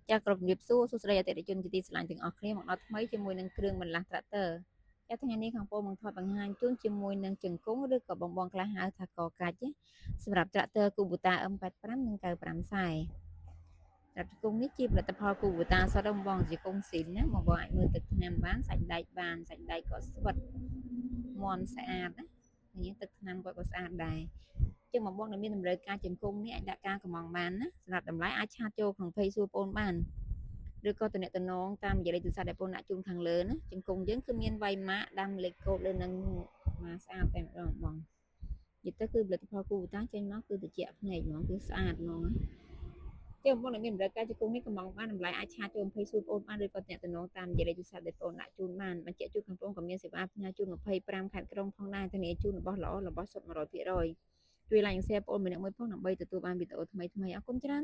ចាក្រុមជំរាបសួរសួស្តីអតិថិជនជាទីស្រឡាញ់ទាំងអស់គ្នាមកដល់ថ្មីជាមួយនឹងគ្រឿងបន្លាស់ tractor ចាថ្ងៃនេះខាងបងបង្ថតបង្ហាញជូនជាមួយនឹងជង្គង់ឬក៏បងខ្លះហៅថាកកាច់សម្រាប់ tractor Kubota M85 និង95ខ្សែត្រាប់ជង្គង់នេះជាផលិតផល Kubota សុទ្ធបងជាកុងស៊ីលណាបងអាចមើលទឹកថ្នាំបានសាច់ដែកបានសាច់ដែកក៏ស្វិតមាន់ស្អាតណានេះទឹកថ្នាំគាត់ក៏ស្អាតដែរចឹងបងដែលមានតម្រូវការជង្គង់នេះអាចដាក់ការកម្មង់បានណាសម្រាប់តម្លៃអាចឆាតចូលក្នុង Page សួរបងបានឬក៏តំណតាមរយៈលេខទូរស័ព្ទដែលបងដាក់ជូនខាងលើណាជង្គង់យើងគឺមានវៃម៉ាកដាំលេខកូដលើនឹងមកស្អាតតែម្ដងបងនិយាយទៅគឺផលិតផល Kubota ចេញមកគឺត្រជាក់ភ្នែកហ្មងគឺស្អាតហ្មងណាចឹងបងដែលមានតម្រូវការជង្គង់នេះកម្មង់បានតម្លៃអាចឆាតចូល Page សួរបងបានឬក៏តំណតាមរយៈលេខទូរស័ព្ទដែលបងដាក់ជូនបានបញ្ជាក់ជូនខាងបងក៏មានសេវាផ្ញើជូន25ខេត្តក្រុងផងដែរធានាជូនរបស់ល្អរបស់សុទ្ធ 100% ជួយ like and share បងម្នាក់មួយផងដើម្បីទទួលបានវីដេអូថ្មីៗអរគុណច្រើន